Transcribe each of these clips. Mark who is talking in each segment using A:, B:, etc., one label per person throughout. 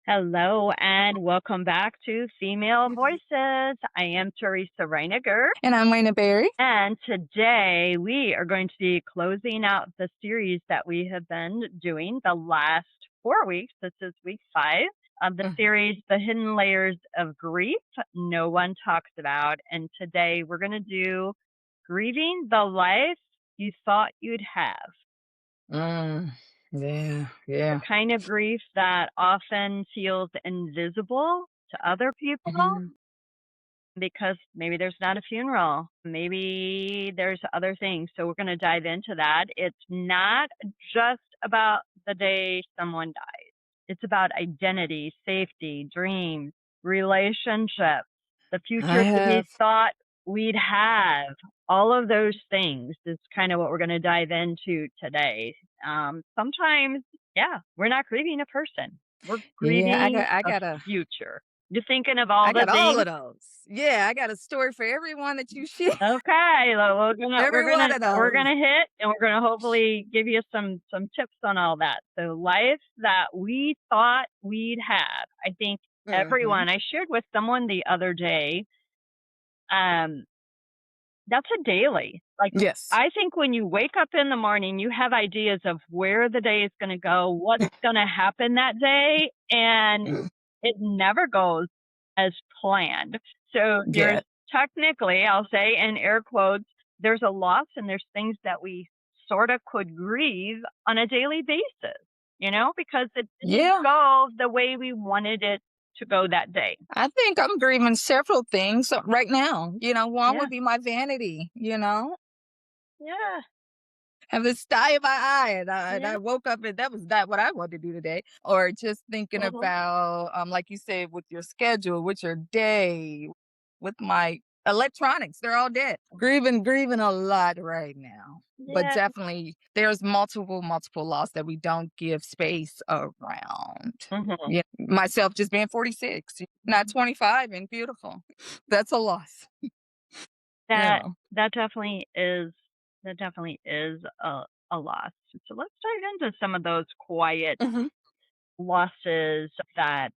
A: Hello and welcome back to Female Voices. I am Teresa Reiniger,
B: And I'm Wayna Berry.
A: and today we are going to be closing out the series that we have been doing the last 4 weeks. This is week 5 of the series, The Hidden Layers of Grief No One Talks About. And today we're going to do Grieving the Life You Thought You'd Have.
B: Yeah.
A: The kind of grief that often feels invisible to other people
B: Mhm.
A: because maybe there's not a funeral, maybe there's other things. So we're going to dive into that. It's not just about the day someone dies. It's about identity, safety, dreams, relationships, the
B: I
A: future we
B: have.
A: thought we'd have. All of those things is kind of what we're going to dive into today. Sometimes, we're not grieving a person. We're
B: Yeah,
A: grieving
B: I
A: a
B: got a
A: future. You're thinking of all
B: I
A: the
B: got all
A: things.
B: of those. Yeah, I got a story for everyone that you share.
A: Okay, well, we're gonna we're
B: Every one
A: gonna
B: of
A: we're
B: those.
A: gonna hit, and we're gonna hopefully give you some tips on all that. So life that we thought we'd have. I think
B: Mhm.
A: everyone. I shared with someone the other day. Um, that's a daily. Like,
B: Yes.
A: I think when you wake up in the morning, you have ideas of where the day is going to go, what's going to happen that day, and
B: Mm.
A: it never goes as planned. So there's
B: Yeah.
A: technically, I'll say in air quotes, there's a loss and there's things that we sort of could grieve on a daily basis, because it didn't
B: Yeah.
A: go the way we wanted it to go that day.
B: I think I'm grieving several things right now. One
A: Yeah.
B: would be my vanity.
A: Yeah.
B: Have this sty in my eye, and
A: Yeah.
B: I woke up and that was not what I wanted to do today. Or just thinking
A: Mhm.
B: about, like you said, with your schedule, with your day, with my electronics, they're all dead. Grieving a lot right now. But
A: Yeah.
B: definitely, there's multiple loss that we don't give space around.
A: Mhm.
B: Yeah, myself just being 46, not 25, and beautiful. That's a loss.
A: That
B: Yeah.
A: that definitely is a loss. So let's dive into some of those quiet
B: Mhm.
A: losses that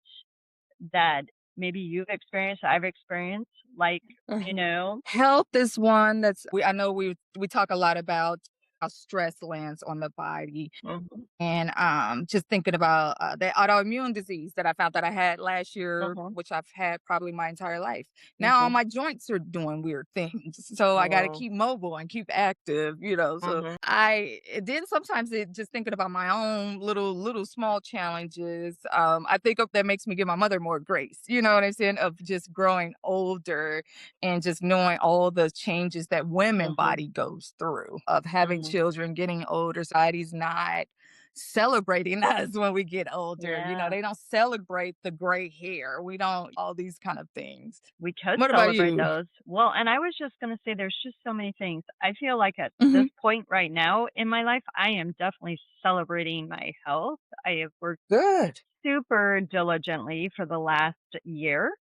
A: maybe you've experienced, I've experienced, like, you
B: Mhm.
A: know.
B: Health is one I know we talk a lot about how stress lands on the body.
A: Mhm.
B: And just thinking about the autoimmune disease that I found that I had last year,
A: Mhm.
B: which I've had probably my entire life. Now all
A: Mhm.
B: my joints are doing weird things. So I got to
A: Oh.
B: keep mobile and keep active. So
A: Mhm.
B: then sometimes just thinking about my own little small challenges. I think that makes me give my mother more grace. You know what I'm saying? Of just growing older and just knowing all the changes that women
A: Mhm.
B: body goes through of having
A: Mhm.
B: children, getting older. Society's not celebrating us when we get older.
A: Yeah.
B: They don't celebrate the gray hair. We don't all these kind of things.
A: We could
B: What about
A: celebrate
B: you?
A: those. Well, and I was just going to say there's just so many things. I feel like at this
B: Hmm.
A: point right now in my life, I am definitely celebrating my health. I have worked
B: Good.
A: super diligently for the last year,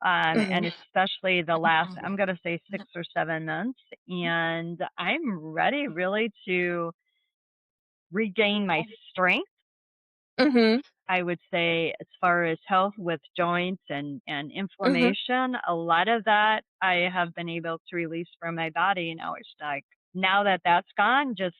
B: Hmm.
A: and especially the last, I'm going to say 6 or 7 months. And I'm ready really to regain my strength.
B: Hmm.
A: I would say, as far as health with joints and
B: Hmm.
A: inflammation, a lot of that I have been able to release from my body. Now it's like, now that that's gone, just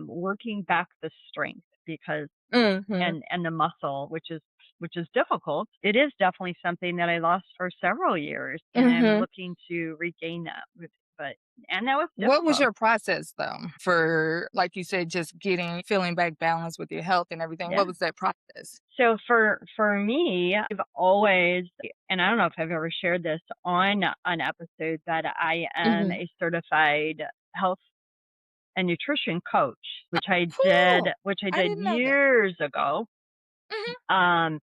A: working back the strength because
B: Hmm.
A: and the muscle, which is difficult. It is definitely something that I lost for several years, and I'm
B: Hmm.
A: looking to regain that. But and that was
B: What was
A: difficult.
B: your process though for, like you said, just feeling back balance with your health and everything?
A: Yeah.
B: What was that process?
A: So for me, I've always, and I don't know if I've ever shared this on an episode, that I am
B: Hmm.
A: a certified health and nutrition coach,
B: Cool.
A: which I
B: I
A: did
B: didn't know that.
A: years ago.
B: Hmm.
A: Um,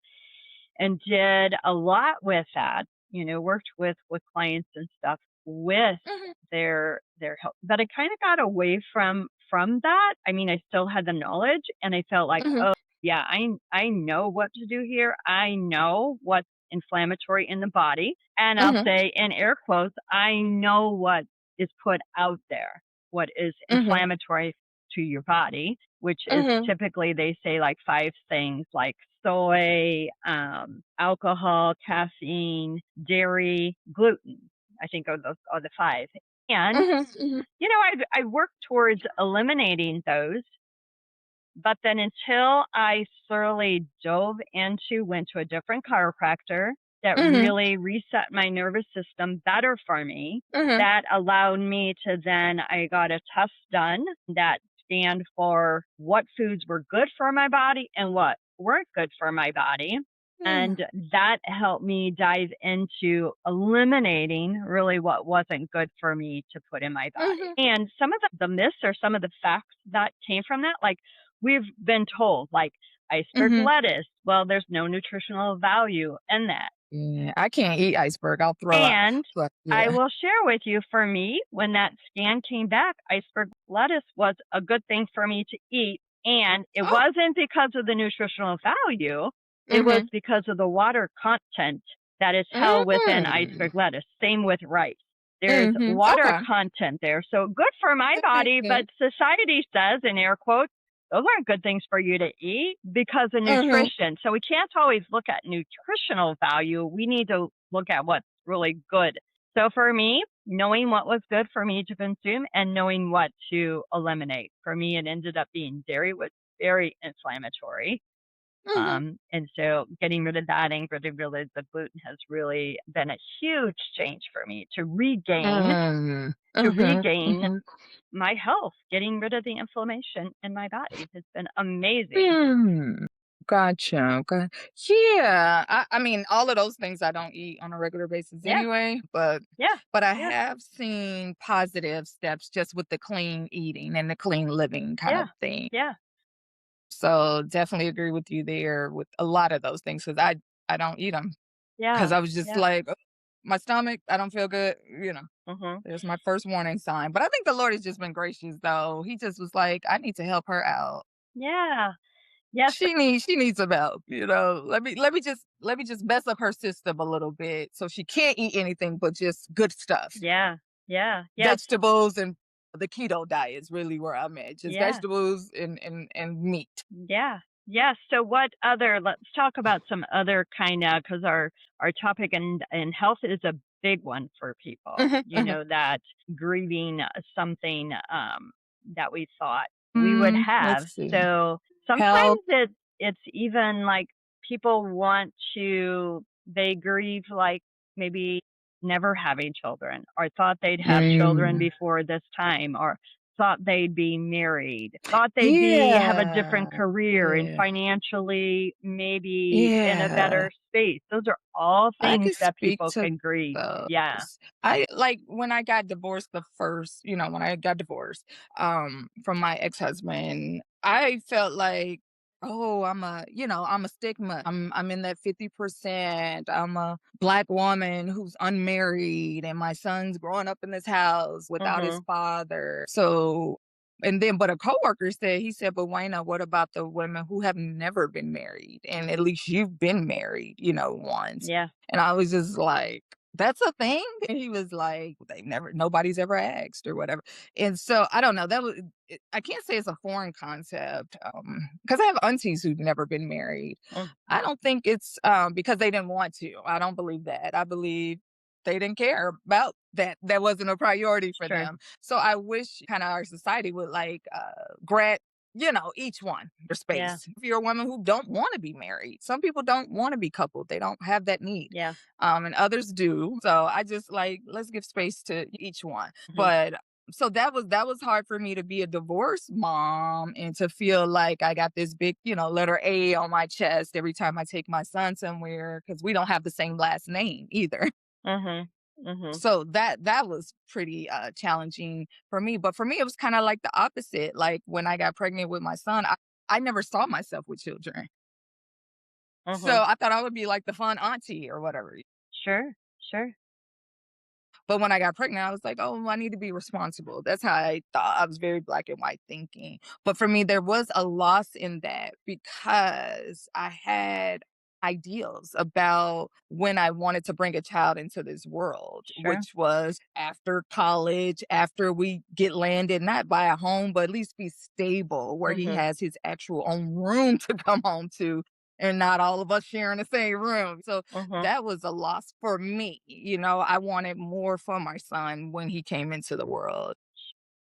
A: and did a lot with that, worked with clients and stuff with
B: Hmm.
A: their health. But I kind of got away from that. I mean, I still had the knowledge and I felt like,
B: Hmm.
A: oh yeah, I know what to do here. I know what's inflammatory in the body. And I'll
B: Hmm.
A: say in air quotes, I know what is put out there, what is
B: Hmm.
A: inflammatory to your body, which is
B: Mhm.
A: typically they say like 5 things like soy, alcohol, caffeine, dairy, gluten. I think those are the 5. And,
B: Mhm. Mhm.
A: I worked towards eliminating those, but then until I thoroughly went to a different chiropractor that
B: Mhm.
A: really reset my nervous system better for me,
B: Mhm.
A: that allowed me to then I got a test done that stand for what foods were good for my body and what weren't good for my body.
B: Yeah.
A: And that helped me dive into eliminating really what wasn't good for me to put in my body.
B: Mhm.
A: And some of the myths or some of the facts that came from that, like we've been told, like iceberg
B: Mhm.
A: lettuce, well, there's no nutritional value in that.
B: Yeah, I can't eat iceberg, I'll throw up,
A: And
B: but
A: I
B: yeah.
A: will share with you, for me, when that scan came back, iceberg lettuce was a good thing for me to eat. And it
B: Oh.
A: wasn't because of the nutritional value, it was
B: Mhm.
A: because of the water content that is held within
B: Mhm.
A: iceberg lettuce. Same with rice. There's
B: Mhm.
A: water
B: Okay,
A: content there. So good for my
B: that makes
A: body, but
B: sense.
A: society says, in air quotes, those aren't good things for you to eat because of
B: Mhm.
A: nutrition. So we can't always look at nutritional value. We need to look at what's really good. So for me, knowing what was good for me to consume and knowing what to eliminate. For me, it ended up being dairy was very inflammatory.
B: Mhm.
A: And so getting rid of that and getting rid of the gluten has really been a huge change for me
B: Mm.
A: to
B: Mhm.
A: regain
B: Mhm.
A: my health. Getting rid of the inflammation in my body has been amazing.
B: Hmm. Gotcha. Okay. Yeah. I mean, all of those things I don't eat on a regular basis
A: Yeah,
B: anyway, but
A: yeah,
B: I
A: yeah,
B: have seen positive steps just with the clean eating and the clean living kind
A: yeah,
B: of thing.
A: yeah,
B: So definitely agree with you there with a lot of those things because I don't eat them because
A: yeah,
B: I was just
A: yeah.
B: like, "Ugh, my stomach, I don't feel good.
A: Mhm.
B: There's my first warning sign. But I think the Lord has just been gracious though. He just was like, I need to help her out.
A: Yeah. Yes.
B: She needs some help. Let me just mess up her system a little bit so she can't eat anything but just good stuff.
A: Yeah. Yeah. Yes.
B: Vegetables and the keto diet is really where I'm at. Just
A: Yeah.
B: vegetables and meat.
A: Yeah. Yes. So what other let's talk about some other kinda because our topic in health is a big one for people.
B: Mhm, mhm.
A: That grieving something, that we thought we would have.
B: Let's see.
A: So
B: Health.
A: sometimes it's even like people want to they grieve like maybe never having children or thought they'd have children
B: Mm.
A: before this time or thought they'd be married, thought they'd be have a different
B: Yeah.
A: career and
B: Yeah.
A: financially maybe in a
B: Yeah.
A: better space. Those are all
B: I
A: things
B: could
A: that
B: speak
A: people
B: to
A: can grieve. Yeah.
B: those. I like when I got divorced the first, when I got divorced from my ex-husband, I felt like, oh, I'm a stigma. I'm in that 50%. I'm a black woman who's unmarried and my son's growing up in this house without his
A: Mhm.
B: father. So and then, but a coworker said, he said, but Wayna, what about the women who have never been married? And at least you've been married, once.
A: Yeah.
B: And I was just like, that's a thing? And he was like, nobody's ever asked or whatever. And so I don't know. I can't say it's a foreign concept because I have aunties who've never been married.
A: Mm.
B: I don't think it's because they didn't want to. I don't believe that. I believe they didn't care about that. That wasn't a priority for
A: Sure.
B: them. So I wish kind of our society would like grant each one their
A: Yeah.
B: space. If you're a woman who don't want to be married, some people don't want to be coupled. They don't have that need.
A: Yeah.
B: And others do. So I just like let's give space to each one.
A: Mhm.
B: But so that was hard for me to be a divorced mom and to feel like I got this big, letter A on my chest every time I take my son somewhere because we don't have the same last name either.
A: Mhm. Mhm.
B: So that was pretty challenging for me. But for me, it was kind of like the opposite. Like when I got pregnant with my son, I never saw myself with children.
A: Mhm.
B: So I thought I would be like the fun auntie or whatever.
A: Sure. Sure.
B: But when I got pregnant, I was like, oh, I need to be responsible. That's how I thought. I was very black and white thinking. But for me, there was a loss in that because I had ideals about when I wanted to bring a child into this world,
A: Sure.
B: which was after college, after we get landed, not buy a home, but at least be stable where he
A: Mhm.
B: has his actual own room to come home to and not all of us sharing the same room. So
A: Mhm.
B: that was a loss for me. I wanted more for my son when he came into the world.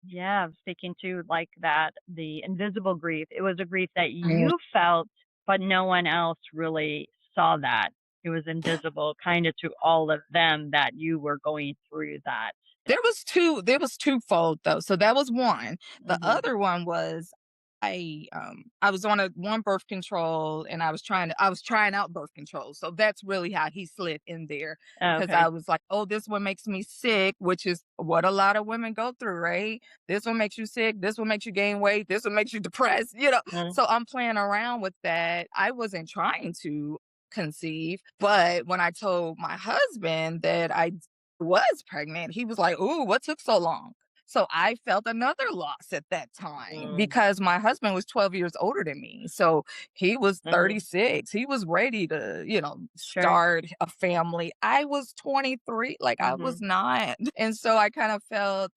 A: Yeah, speaking to like that, the invisible grief. It was a grief that
B: Mm.
A: you felt, but no one else really saw that. It was invisible kind of to all of them that you were going through that.
B: There was twofold though. So that was one. The
A: Mhm.
B: other one was I was on a one birth control and I was trying out birth control. So that's really how he slid in there because
A: Okay.
B: I was like, "Oh, this one makes me sick," which is what a lot of women go through, right? This one makes you sick, this one makes you gain weight, this one makes you depressed.
A: Mm.
B: So I'm playing around with that. I wasn't trying to conceive, but when I told my husband that I was pregnant, he was like, "Ooh, what took so long?" So I felt another loss at that time
A: Mm.
B: because my husband was 12 years older than me. So he was
A: Mhm.
B: 36. He was ready to,
A: Sure.
B: start a family. I was 23, like I was
A: Mhm.
B: not. And so I kind of felt,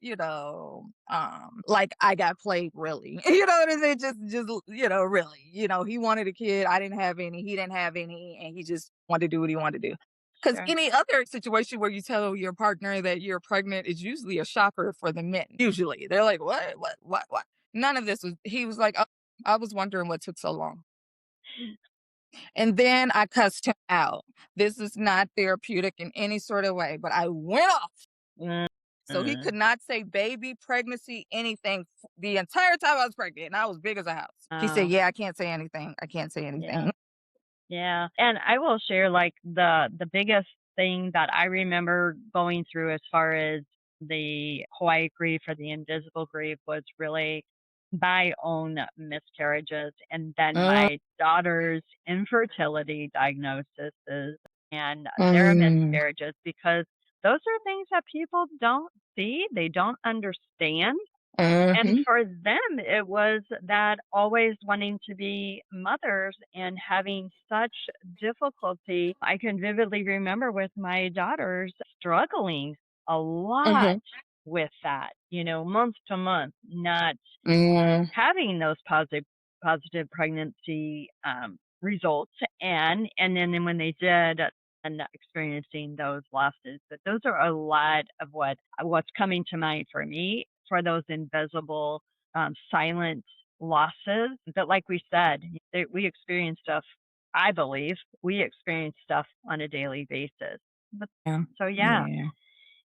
B: like I got played really. You know what I'm saying? Just really. He wanted a kid. I didn't have any. He didn't have any. And he just wanted to do what he wanted to do. Because
A: Sure.
B: any other situation where you tell your partner that you're pregnant is usually a shocker for the men. Usually. They're like, "What? What? What?" None of this was he was like, "Oh, I was wondering what took so long." And then I cussed him out. This is not therapeutic in any sort of way, but I went off. So he
A: Mhm.
B: could not say baby, pregnancy, anything the entire time I was pregnant. And I was big as a house. He said,
A: Oh,
B: "Yeah, I can't say anything. I can't say
A: yeah.
B: anything."
A: Yeah. And I will share like the biggest thing that I remember going through as far as the quiet grief or the invisible grief was really my own miscarriages and then
B: Mm,
A: my daughter's infertility diagnoses and their
B: mm,
A: miscarriages because those are things that people don't see, they don't understand. And
B: mhm,
A: for them, it was that always wanting to be mothers and having such difficulty. I can vividly remember with my daughters struggling a lot
B: mhm,
A: with that, month to month, not
B: mm,
A: having those positive pregnancy results, and then when they did, and experiencing those losses. But those are a lot of what's coming to mind for me for those invisible, silent losses. But like we said, we experience stuff. I believe we experience stuff on a daily basis. But,
B: yeah,
A: so yeah,
B: yeah.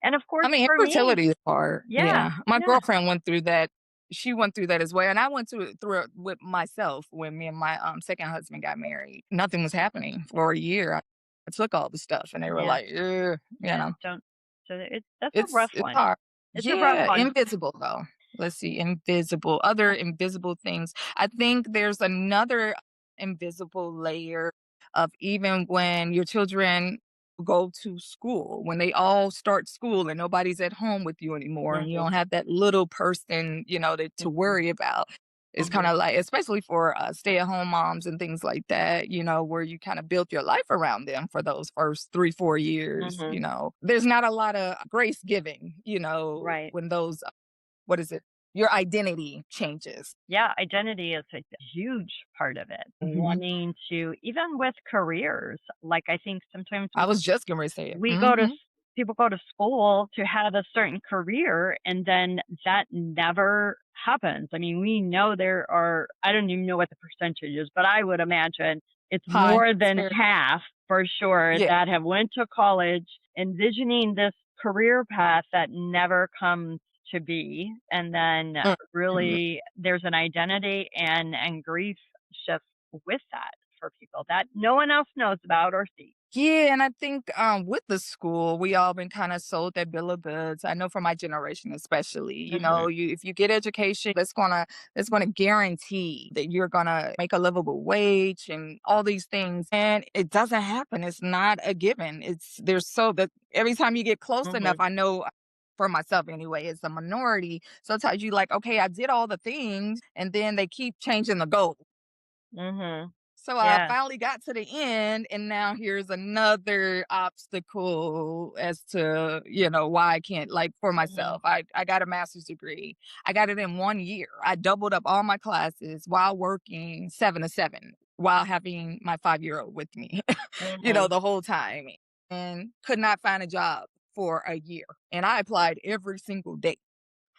A: and of
B: I
A: course
B: mean,
A: for me,
B: infertility is hard.
A: yeah,
B: Yeah. My
A: yeah,
B: girlfriend went through that. She went through that as well. And I went through it with myself when me and my second husband got married. Nothing was happening for a year. I took all the stuff and they were
A: yeah.
B: like, "Ugh,"
A: Yeah, don't so that's a rough
B: it's
A: one.
B: hard.
A: It's a rough
B: Yeah,
A: one.
B: invisible though. Let's see, invisible, other invisible things. I think there's another invisible layer of even when your children go to school, when they all start school and nobody's at home with you anymore, and you
A: Mhm,
B: don't have that little person, to
A: mhm,
B: worry about. It's kind
A: mhm,
B: of like, especially for stay-at-home moms and things like that, where you kind of built your life around them for those first 3, 4 years.
A: mhm.
B: There's not a lot of grace giving,
A: Right.
B: when those, what is it? Your identity changes.
A: Yeah, identity is a huge part of it.
B: Mhm.
A: Wanting to even with careers, like, I think sometimes
B: I was just gonna say it.
A: we go to s
B: Mhm.
A: people go to school to have a certain career, and then that never happens. I mean, we know there are I don't even know what the percentage is, but I would imagine it's
B: Hi.
A: more
B: It's
A: than
B: very
A: half for sure
B: yeah.
A: that have went to college envisioning this career path that never comes to be, and then
B: Mhm.
A: really there's an identity and grief shift with that for people that no one else knows about or sees.
B: Yeah, and I think with the school, we all been kind of sold that bill of goods. I know for my generation especially,
A: Mhm,
B: you if you get education, that's gonna guarantee that you're gonna make a livable wage and all these things. And it doesn't happen. It's not a given. It's there's so that every time you get close enough,
A: mhm,
B: I know for myself anyway, it's a minority. Sometimes you like, okay, I did all the things, and then they keep changing the goal.
A: mhm.
B: So I
A: Yeah.
B: finally got to the end, and now here's another obstacle as to, why I can't, like, for
A: Mhm.
B: myself. I got a master's degree. I got it in 1 year. I doubled up all my classes while working 7 to 7, while having my 5-year-old with me,
A: Mhm.
B: the whole time, and could not find a job for a year. And I applied every single day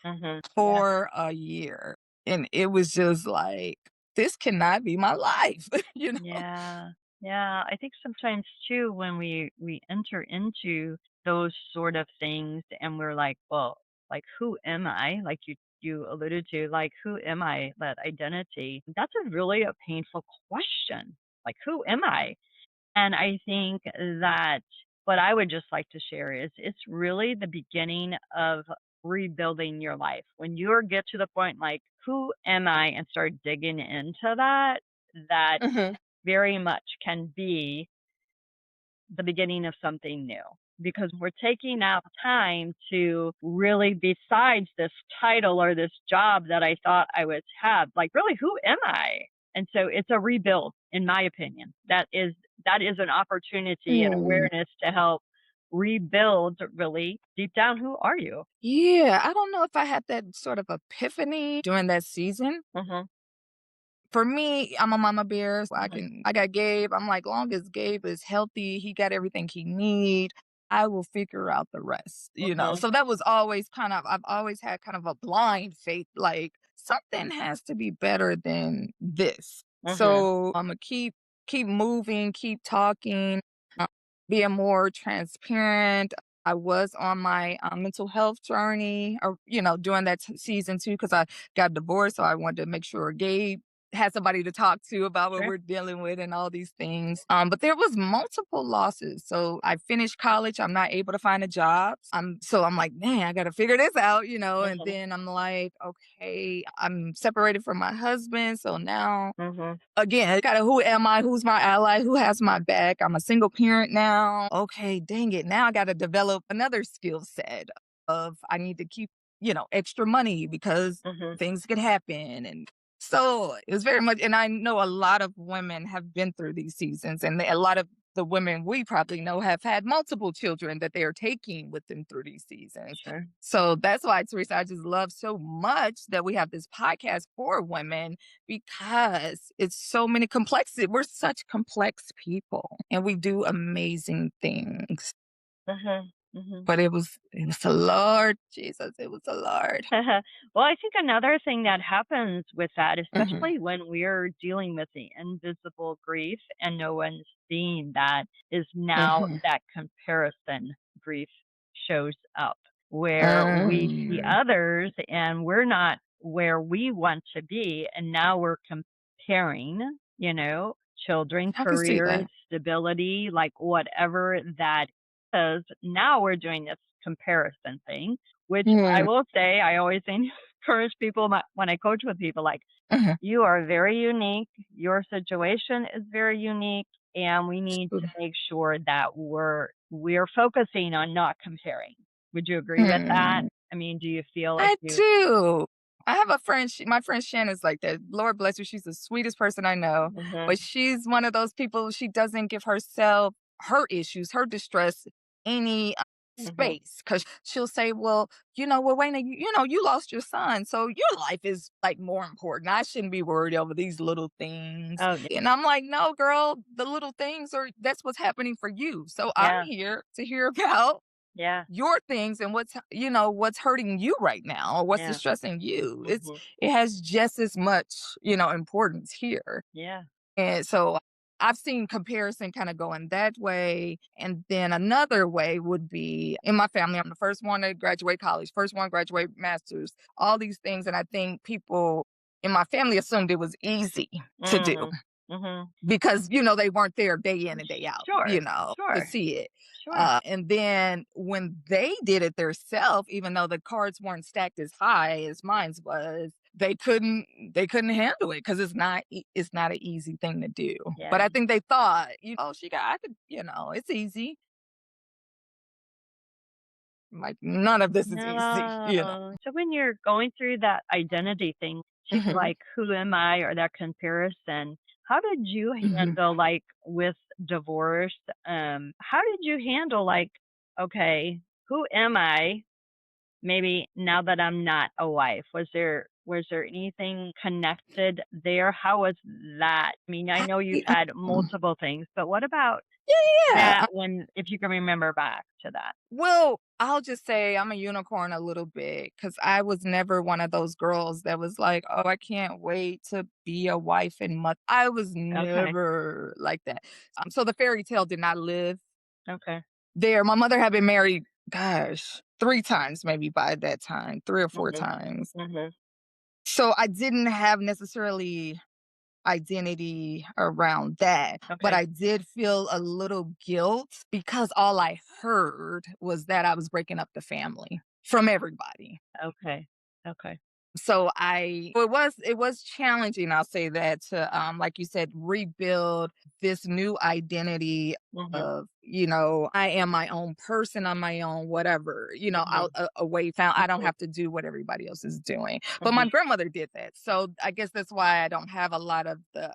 A: Mhm. Yeah.
B: for a year. And it was just like, this cannot be my life,
A: Yeah. Yeah. I think sometimes too when we enter into those sort of things and we're like, well, like who am I? Like you alluded to, like who am I? That identity. That's a really a painful question. Like who am I? And I think that what I would just like to share is it's really the beginning of rebuilding your life. When you get to the point like, who am I? And start digging into that, that
B: Mhm.
A: very much can be the beginning of something new because we're taking out time to really, besides this title or this job that I thought I would have, like really who am I? And so it's a rebuild, in my opinion. That is an opportunity and
B: Mm.
A: awareness to help rebuild really deep down, who are you?
B: Yeah, I don't know if I had that sort of epiphany during that season.
A: Mhm.
B: For me, I'm a mama bear. So I
A: Mhm.
B: can I got Gabe. I'm like, long as Gabe is healthy, he got everything he need, I will figure out the rest.
A: Mhm.
B: So that was always I've always had kind of a blind faith, like something has to be better than this.
A: Mhm.
B: So I'm gonna keep moving, keep talking, uh, being more transparent. I was on my mental health journey, or during that season too, because I got divorced. So I wanted to make sure Gabe had somebody to talk to about what
A: Sure.
B: we're dealing with and all these things. But there was multiple losses. So I finished college. I'm not able to find a job. I'm like, man, I got to figure this out. And
A: Mhm.
B: then I'm like, okay, I'm separated from my husband. So now
A: Mhm.
B: again, gotta, who am I? Who's my ally? Who has my back? I'm a single parent now. Okay, dang it. Now I gotta develop another skill set of, I need to keep, extra money because
A: Mhm.
B: things could happen. And so it was very much, and I know a lot of women have been through these seasons, and a lot of the women we probably know have had multiple children that they are taking with them through these seasons.
A: Sure.
B: So that's why, Teresa, I just love so much that we have this podcast for women, because it's so many complexity. We're such complex people and we do amazing things.
A: Mhm. Mhm.
B: But it was the Lord, Jesus, it was the Lord.
A: Well, I think another thing that happens with that,
B: Hmm.
A: especially when we're dealing with the invisible grief and no one's seeing that, is now
B: Hmm.
A: that comparison grief shows up where we see
B: Mm.
A: others and we're not where we want to be. And now we're comparing, children,
B: I can see
A: careers,
B: that.
A: stability, like whatever that is. Now we're doing this comparison thing, which I
B: Mm.
A: will say, I always encourage people when I coach with people, like,
B: Mhm.
A: you are very unique. Your situation is very unique, and we need to make sure that we're focusing on not comparing. Would you agree with that?
B: Mm.
A: I mean, do you feel like
B: I
A: you?
B: do. I have a friend, my friend Shannon's like that. Lord bless her, she's the sweetest person I know, but
A: Mhm.
B: she's one of those people, she doesn't give herself, her issues, her distress, any
A: Mhm.
B: space, because she'll say, well, Wayna, you lost your son, so your life is like more important. I shouldn't be worried over these little things.
A: Oh yeah,
B: And I'm like, no, girl, the little things that's what's happening for you. So I'm
A: yeah,
B: here to hear about
A: yeah,
B: your things and what's hurting you right now, or what's
A: yeah.
B: distressing you.
A: Mhm.
B: It has just as much importance here.
A: Yeah.
B: And so I've seen comparison kind of going that way. And then another way would be, in my family, I'm the first one to graduate college, first one to graduate masters, all these things. And I think people in my family assumed it was easy to do,
A: Mhm. Mhm.
B: because they weren't there day in and day out,
A: Sure.
B: to
A: Sure.
B: see it.
A: Sure.
B: And then when they did it themselves, even though the cards weren't stacked as high as mine's was, they couldn't handle it, because it's not an easy thing to do. But
A: Yeah.
B: I think they thought, she got, I could, it's easy. Like, none of this is easy.
A: No. So when you're going through that identity thing, too,
B: Hmm.
A: like who am I or that comparison, how did you
B: Mhm.
A: handle, like, with divorce? How did you handle, like, okay, who am I? Maybe now that I'm not a wife, was there anything connected there? How was that? I mean, I
B: I
A: know you've had multiple things, but what about that
B: yeah.
A: when if you can remember back to that?
B: Well, I'll just say I'm a unicorn a little bit because I was never one of those girls that was like, "Oh, I can't wait to be a wife and mother." I was
A: Okay,
B: never like that. So the fairy tale did not live
A: okay.
B: there. My mother had been married, gosh, 3 times maybe by that time, 3 or 4
A: Mhm,
B: times.
A: mhm.
B: So I didn't have necessarily identity around that, but
A: Okay,
B: I did feel a little guilt because all I heard was that I was breaking up the family from everybody.
A: okay, okay.
B: So it was challenging, I'll say that, to like you said, rebuild this new identity
A: Mhm,
B: of, I am my own person, I'm my own whatever, out
A: mhm,
B: away found I don't
A: mhm,
B: have to do what everybody else is doing. But my
A: mhm.
B: grandmother did that. So I guess that's why I don't have a lot of the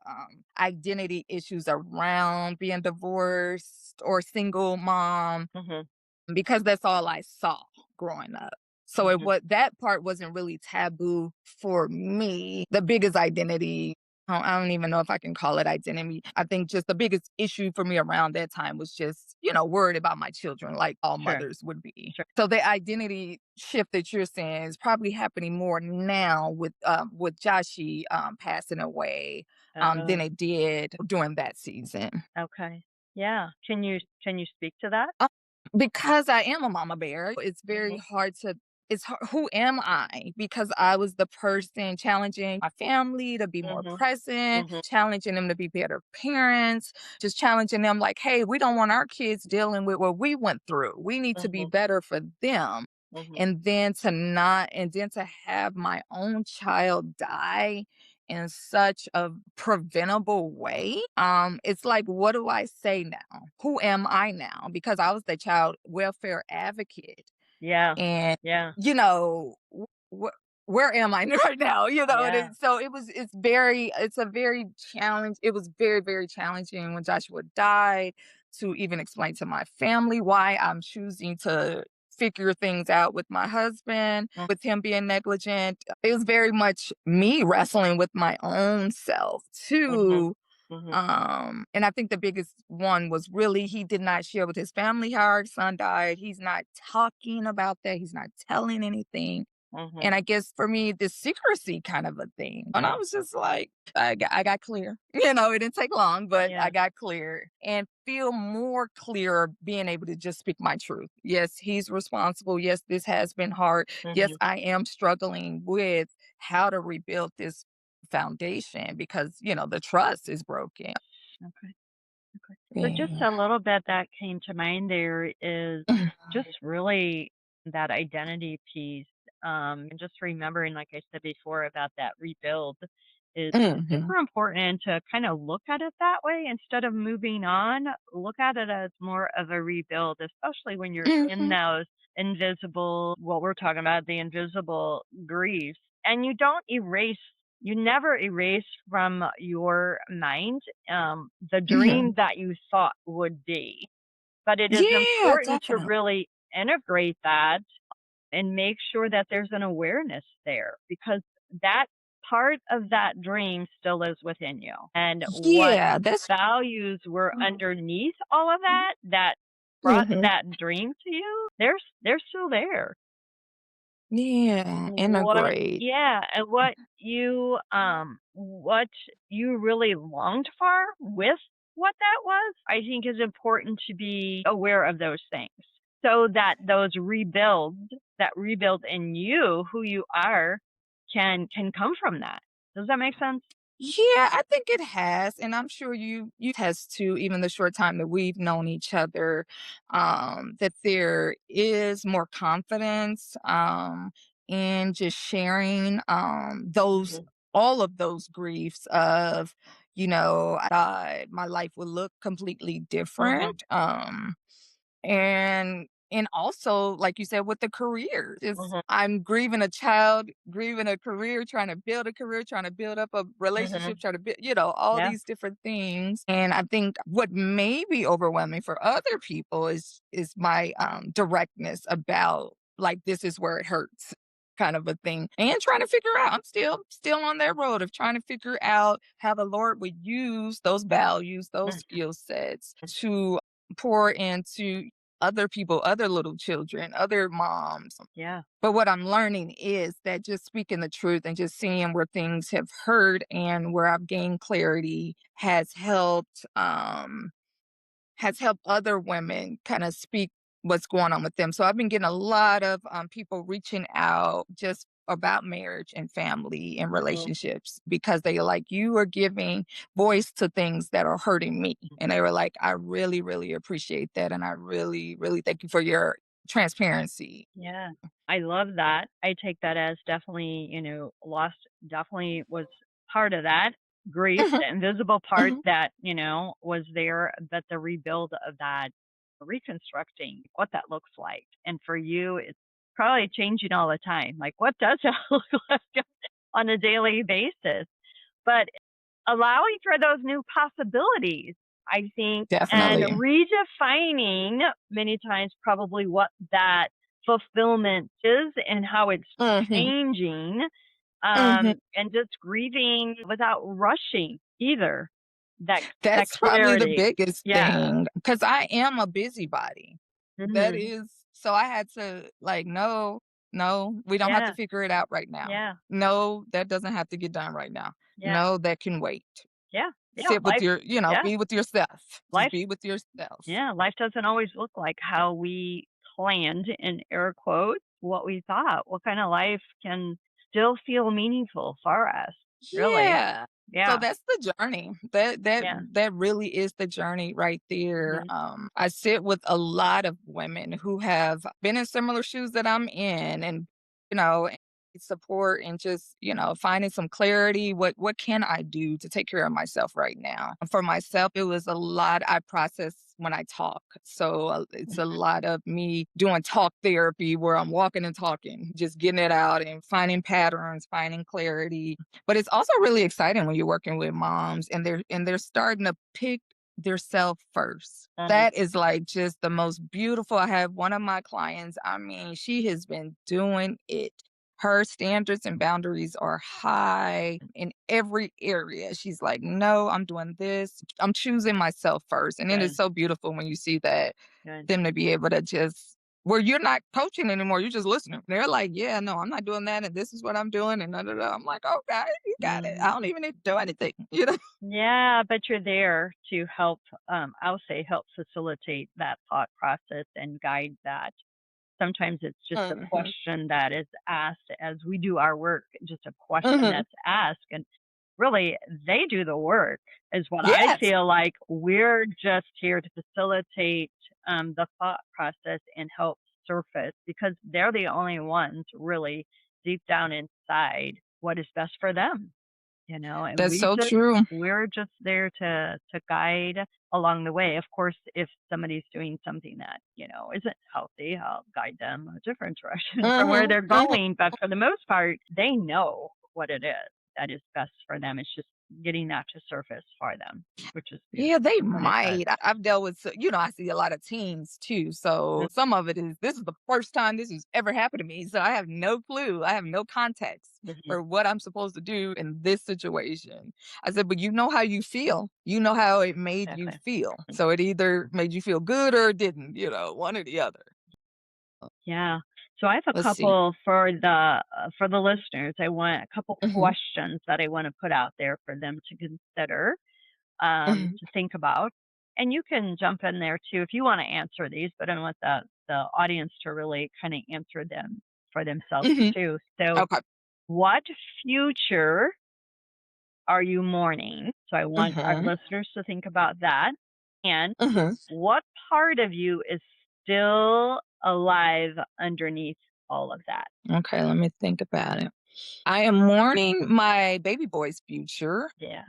B: identity issues around being divorced or single mom
A: Mhm,
B: because that's all I saw growing up. So
A: mhm.
B: that part wasn't really taboo for me. The biggest identity, I don't even know if I can call it identity. I think just the biggest issue for me around that time was just, worried about my children, like all
A: Sure,
B: mothers would be.
A: sure.
B: So the identity shift that you're saying is probably happening more now with Joshi passing away than
A: Oh,
B: it did during that season.
A: okay. Yeah. Can you speak to that?
B: Uh, because I am a mama bear, it's very
A: Mhm,
B: hard to who am I? Because I was the person challenging my family to be more
A: mhm,
B: present,
A: mhm,
B: challenging them to be better parents, just challenging them like, "Hey, we don't want our kids dealing with what we went through. We need to be
A: mhm,
B: better for them."
A: mhm.
B: And then to have my own child die in such a preventable way, it's like, what do I say now? Who am I now? Because I was the child welfare advocate,
A: Yeah,
B: and
A: yeah,
B: you know wh- where am I right now?
A: yeah.
B: So it was very, very challenging when Joshua died to even explain to my family why I'm choosing to figure things out with my husband,
A: Mm,
B: with him being negligent. It was very much me wrestling with my own self
A: mhm,
B: too.
A: mhm,
B: And I think the biggest one was really he did not share with his family how our son died. He's not talking about that. He's not telling anything.
A: mhm.
B: And I guess for me, the secrecy kind of a thing. And I was just like, I got clear. It didn't take long, but I
A: Yeah.
B: got clear and feel more clear being able to just speak my truth. Yes, he's responsible. Yes, this has been hard. Yes,
A: Mhm.
B: I am struggling with how to rebuild this foundation because, the trust is broken.
A: Okay. Okay. So just
B: Yeah.
A: a little bit that came to mind there is just really that identity piece. And just remembering, like I said before, about that rebuild is
B: Mhm.
A: super important to kind of look at it that way instead of moving on. Look at it as more of a rebuild, especially when you're in
B: Mhm.
A: those invisible, what we're talking about, the invisible griefs. And you never erase from your mind the dream
B: Mhm.
A: that you thought would be. But it is
B: Yeah,
A: important to
B: definitely.
A: really integrate that and make sure that there's an awareness there because that part of that dream still is within you. And what
B: Yeah, that's
A: values were underneath all of that that brought
B: Mhm.
A: that dream to you, they're still there.
B: Yeah,
A: What
B: integrate.
A: yeah, and what you really longed for with what that was, I think is important to be aware of those things. So that that rebuild in you, who you are, can come from that. Does that make sense?
B: Yeah, I think it has, and I'm sure you has too, even the short time that we've known each other, that there is more confidence in just sharing those
A: Mhm,
B: all of those griefs of, I thought my life would look completely
A: mhm,
B: different. And And also, like you said, with the career, is
A: Mhm.
B: I'm grieving a child, grieving a career, trying to build a career, trying to build up a relationship,
A: Mhm.
B: trying to build, all
A: Yeah.
B: these different things. And I think what may be overwhelming for other people is my directness about, like, this is where it hurts kind of a thing, and trying to figure out, I'm still on that road of trying to figure out how the Lord would use those values, those
A: Mhm.
B: skill sets to pour into other people, other little children, other moms.
A: Yeah.
B: But what I'm learning is that just speaking the truth and just seeing where things have hurt and where I've gained clarity has helped other women kind of speak what's going on with them. So I've been getting a lot of people reaching out just about marriage and family and
A: Mhm.
B: relationships, because they like, you are giving voice to things that are hurting me. And they were like, I really, really appreciate that. And I really, really thank you for your transparency.
A: Yeah. I love that. I take that as definitely, loss definitely was part of that. Grief,
B: Mhm,
A: the invisible part
B: mhm.
A: that, was there, but the rebuild of that, reconstructing what that looks like. And for you, it's probably changing all the time. Like, what does that look like on a daily basis? But allowing for those new possibilities, I think, and
B: Definitely.
A: redefining many times probably what that fulfillment is and how it's
B: Hmm.
A: changing,
B: Hmm.
A: and just grieving without rushing either. That
B: That's probably the
A: clarity.
B: biggest
A: Yeah.
B: thing, because I am a busybody. That
A: Mhm.
B: is, so I had to, like, no, no, we don't have to
A: Yeah.
B: figure it out right now.
A: Yeah.
B: No, that doesn't have to get done right now.
A: Yeah.
B: No, that can wait.
A: Yeah. Yeah.
B: Sit with
A: Life.
B: your,
A: Yeah.
B: be with yourself. Just
A: Life.
B: be with yourself.
A: Yeah. Life doesn't always look like how we planned, in air quotes, what we thought. What kind of life can still feel meaningful for us? Really.
B: Yeah. So
A: Yeah.
B: that's the journey. That
A: Yeah.
B: that really is the journey right there.
A: Mhm.
B: I sit with a lot of women who have been in similar shoes that I'm in, and support and just, finding some clarity. What can I do to take care of myself right now? For myself, it was a lot I process when I talk. So it's a lot of me doing talk therapy where I'm walking and talking, just getting it out and finding patterns, finding clarity. But it's also really exciting when you're working with moms and they're starting to pick their self first.
A: Mhm.
B: That is like just the most beautiful. I have one of my clients, I mean, she has been doing it. Her standards and boundaries are high in every area. She's like, no, I'm doing this. I'm choosing myself first. And it is
A: Good.
B: so beautiful when you see that,
A: Good.
B: them to be able to just, where you're not coaching anymore, you're just listening. They're like, yeah, no, I'm not doing that. And this is what I'm doing. And da, da, da. I'm like, okay, you got it.
A: Mhm.
B: I don't even need to do anything, you know?
A: Yeah, but you're there to help, I'll say help facilitate that thought process and guide that. Sometimes it's just a
B: Mhm.
A: question that is asked as we do our work, just a question
B: Mhm.
A: that's asked. And really, they do the work, is what I
B: Yes.
A: feel like. We're just here to facilitate the thought process and help surface, because they're the only ones really deep down inside what is best for them, and
B: That's so true.
A: we're just there to guide along the way. Of course, if somebody's doing something that, isn't healthy, I'll guide them a different direction from where
B: Mhm.
A: they're
B: Mhm.
A: going. But for the most part, they know what it is that is best for them. It's just getting that to surface for them, which is
B: Yeah,
A: beautiful
B: they
A: when it does.
B: might. I've dealt with, I see a lot of teens too. So some of it is, this is the first time this has ever happened to me. So I have no clue. I have no context
A: Mhm.
B: for what I'm supposed to do in this situation. I said, but you know how you feel. You know how it made you
A: Exactly.
B: feel. So it either made you feel good or it didn't, one or the other.
A: Yeah. So I have a
B: Let's see.
A: couple for the listeners. I want a couple
B: Hmm.
A: questions that I want to put out there for them to consider,
B: Hmm.
A: to think about. And you can jump in there too if you want to answer these, but I want the audience to really kind of answer them for themselves
B: Hmm.
A: too. So,
B: Okay.
A: what future are you mourning? So I want our
B: Hmm.
A: listeners to think about that. And
B: Hmm.
A: what part of you is still alive underneath all of that?
B: Okay. Let me think about it. I am mourning my baby boy's future,
A: Yeah.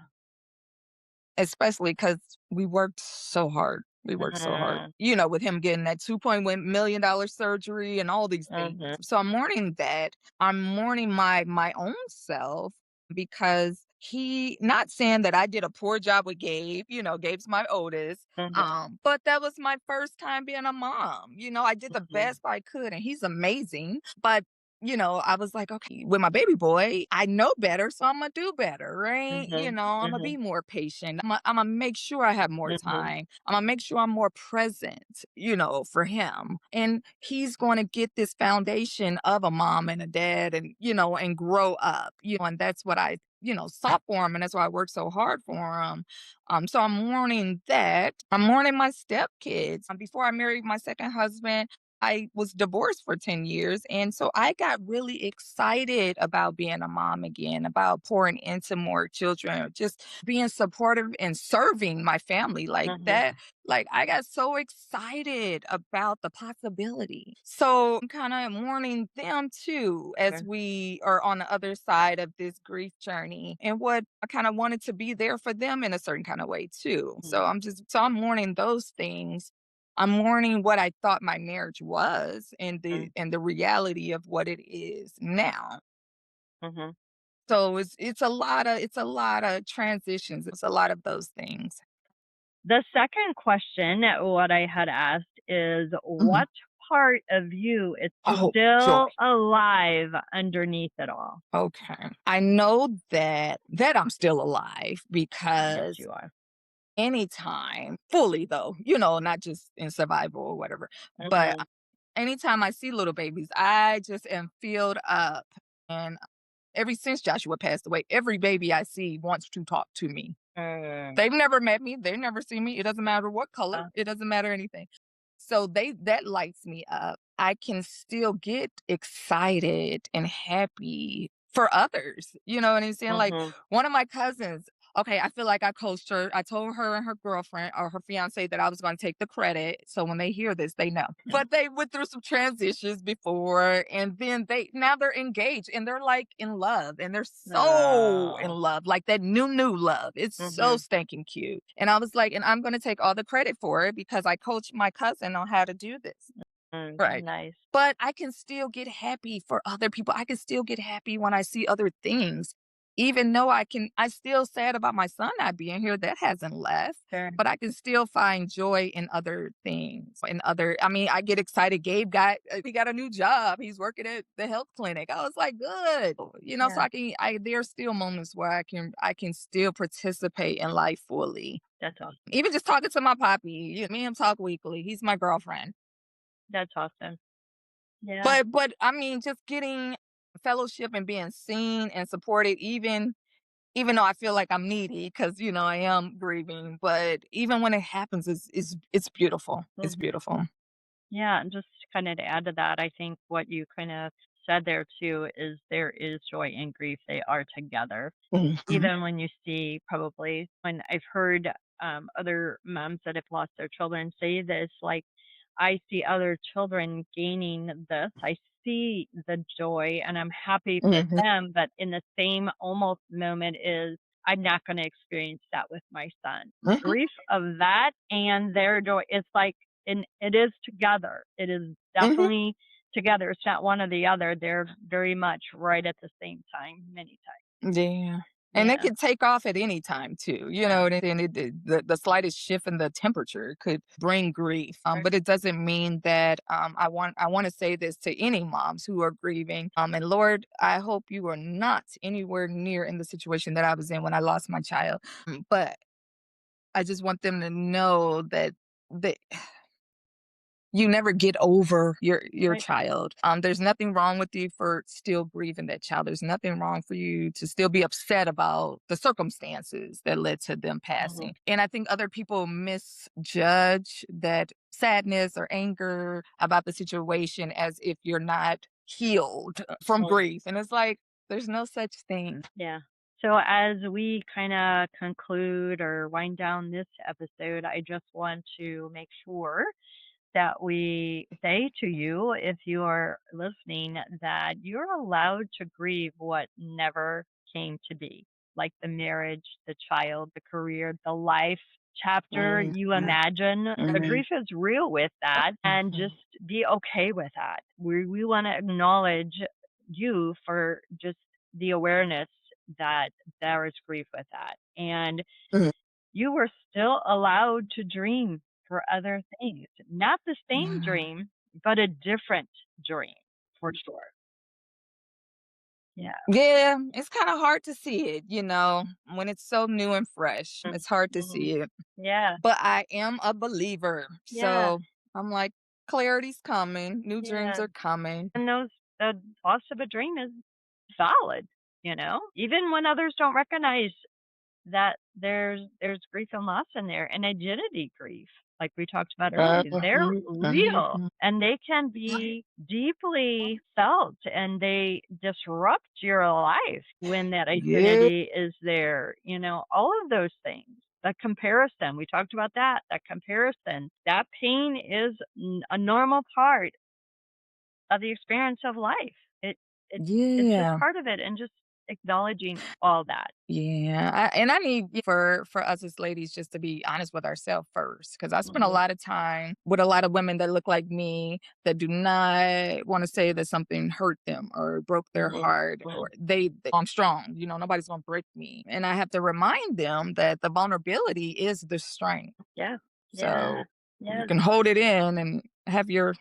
B: especially because we worked so hard. We worked so hard,
A: Mhm.
B: with him getting that $2.1 million surgery and all these things.
A: Mhm.
B: So I'm mourning that. I'm mourning my own self because he, not saying that I did a poor job with Gabe, Gabe's my oldest.
A: Mhm.
B: But that was my first time being a mom. I did the
A: Mhm.
B: best I could and he's amazing. But I was like, okay, with my baby boy, I know better, so I'm gonna do better, right?
A: Mhm.
B: I'm gonna
A: Mhm.
B: be more patient. I'm gonna make sure I have more
A: Mhm.
B: time. I'm gonna make sure I'm more present, for him. And he's going to get this foundation of a mom and a dad and grow up, and that's what I, sought for him. And that's why I worked so hard for him. So I'm mourning that. I'm mourning my stepkids. Before I married my second husband, I was divorced for 10 years. And so I got really excited about being a mom again, about pouring into more children, just being supportive and serving my family like
A: Mhm.
B: that. Like I got so excited about the possibility. So I'm kind of mourning them too as
A: Okay.
B: we are on the other side of this grief journey. And what I kind of wanted to be there for them in a certain kind of way too.
A: Mhm.
B: So I'm mourning those things. I'm mourning what I thought my marriage was and the
A: Mhm.
B: reality of what it is now.
A: Mhm.
B: So it's a lot of transitions. It's a lot of those things.
A: The second question, what I had asked is,
B: Mhm.
A: what part of you is
B: Oh, joy.
A: still alive underneath it all?
B: Okay. I know that I'm still alive
A: Yes,
B: because
A: you are.
B: anytime, fully though, not just in survival or whatever, but
A: Mhm.
B: anytime I see little babies, I just am filled up. And ever since Joshua passed away, every baby I see wants to talk to me.
A: Mm.
B: They've never met me. They've never seen me. It doesn't matter what color.
A: Uh,
B: It doesn't matter anything. So that lights me up. I can still get excited and happy for others. You know what I'm saying? Like
A: mhm.
B: one of my cousins, okay, I feel like I coached her. I told her and her girlfriend or her fiance that I was going to take the credit. So when they hear this, they know. But they went through some transitions before and then now they're engaged and they're like in love and they're so in
A: Oh.
B: love, like that new love. It's so
A: Mhm.
B: stinking cute. And I was like, and I'm going to take all the credit for it because I coached my cousin on how to do this.
A: Mm.
B: Right.
A: Nice.
B: But I can still get happy for other people. I can still get happy when I see other things. Even though I still sad about my son not being here. That hasn't left.
A: Sure.
B: But I can still find joy in other things. I mean, I get excited. He got a new job. He's working at the health clinic. I was like, good. So
A: Yeah,
B: there's still moments where I can still participate in life fully.
A: that's awesome.
B: Even just talking to my poppy. Me and him talk weekly. He's my girlfriend.
A: That's awesome. Yeah.
B: But I mean, just getting fellowship and being seen and supported, even though I feel like I'm needy because I am grieving, but even when it happens, it's beautiful. It's
A: Mhm.
B: beautiful.
A: Yeah, and just kind of to add to that, I think what you kind of said there too is there is joy and grief. They are together.
B: Mhm.
A: Even when you see probably when I've heard other moms that have lost their children say this, like, I see other children gaining this. I see the joy and I'm happy for
B: Mhm.
A: them. But in the same almost moment is I'm not going to experience that with my son.
B: Mhm.
A: Grief of that and their joy. It's like, and it is together. It is
B: Mhm.
A: definitely together. It's not one or the other. They're very much right at the same time, many times.
B: Yeah. And it
A: Yeah.
B: can take off at any time too,
A: Yeah.
B: and the slightest shift in the temperature could bring grief.
A: Sure.
B: But it doesn't mean that I want to say this to any moms who are grieving. And Lord, I hope you are not anywhere near in the situation that I was in when I lost my child. But I just want them to know that you never get over your
A: Right.
B: child. There's nothing wrong with you for still grieving that child. There's nothing wrong for you to still be upset about the circumstances that led to them
A: Mhm.
B: passing. And I think other people misjudge that sadness or anger about the situation as if you're not healed from
A: Mm.
B: grief. And it's like there's no such thing.
A: Yeah. So as we kind of conclude or wind down this episode, I just want to make sure that we say to you, if you are listening, that you're allowed to grieve what never came to be, like the marriage, the child, the career, the life. chapter you imagine. The grief is real with that, and just be okay with that. We want to acknowledge you for just the awareness that there is grief with that. And you were still allowed to dream for other things. Not the same dream, but a different dream for sure. Yeah.
B: Yeah, it's kind of hard to see it, when it's so new and fresh. It's hard to
A: Mhm.
B: see it.
A: Yeah.
B: But I am a believer.
A: Yeah.
B: So I'm like, clarity's coming, new dreams
A: Yeah.
B: are coming.
A: And the loss of a dream is valid, even when others don't recognize that there's grief and loss in there, and identity grief, like we talked about earlier. They're real, and they can be deeply felt, and they disrupt your life when that
B: Yeah.
A: identity is there, all of those things. The comparison, we talked about that comparison, that pain is a normal part of the experience of life. It's just
B: Yeah.
A: part of it, and just acknowledging all that.
B: Yeah, and I need for us as ladies just to be honest with ourselves first, because I spend a
A: Mhm.
B: lot of time with a lot of women that look like me that do not want to say that something hurt them or broke their
A: Mhm.
B: heart, or I'm strong. Nobody's gonna break me, and I have to remind them that the vulnerability is the strength.
A: Yeah. Yeah.
B: So you
A: Yes.
B: can hold it in and have your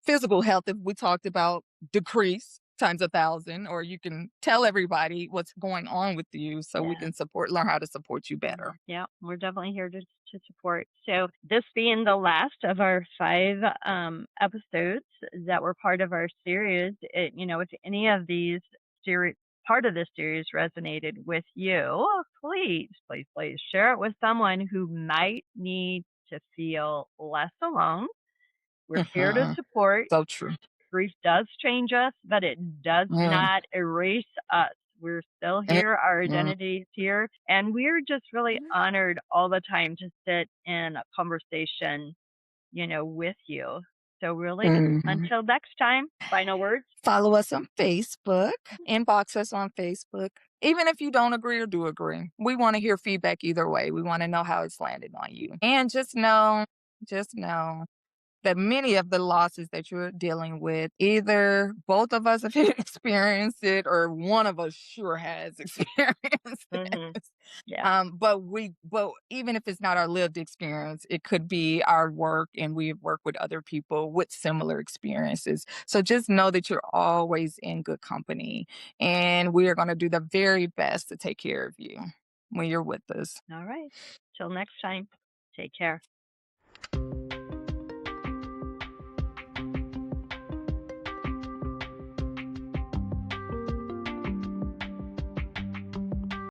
B: physical health, if we talked about, decrease times 1,000, or you can tell everybody what's going on with you so we
A: Yeah.
B: can learn how to support you better.
A: Yeah. We're definitely here to support. So this being the last of our 5 episodes that were part of our series, if any of these series part of this series resonated with you, please, please, please share it with someone who might need to feel less alone. We're here to
B: Mhm.
A: support.
B: So true.
A: Grief does change us, but it does
B: Mm,
A: not erase us. We're still
B: mm,
A: here. Our
B: mm,
A: identity is here. And we're just really honored all the time to sit in a conversation, with you. So, really,
B: mhm.
A: until next time, final words.
B: Follow us on Facebook, inbox us on Facebook. Even if you don't agree or do agree, we want to hear feedback either way. We want to know how it's landed on you. And just know that many of the losses that you're dealing with, either both of us have experienced it or one of us sure has experienced
A: Hmm.
B: it.
A: Yeah.
B: But even if it's not our lived experience, it could be our work, and we've worked with other people with similar experiences. So just know that you're always in good company, and we are going to do the very best to take care of you when you're with us.
A: All right. Till next time, take care.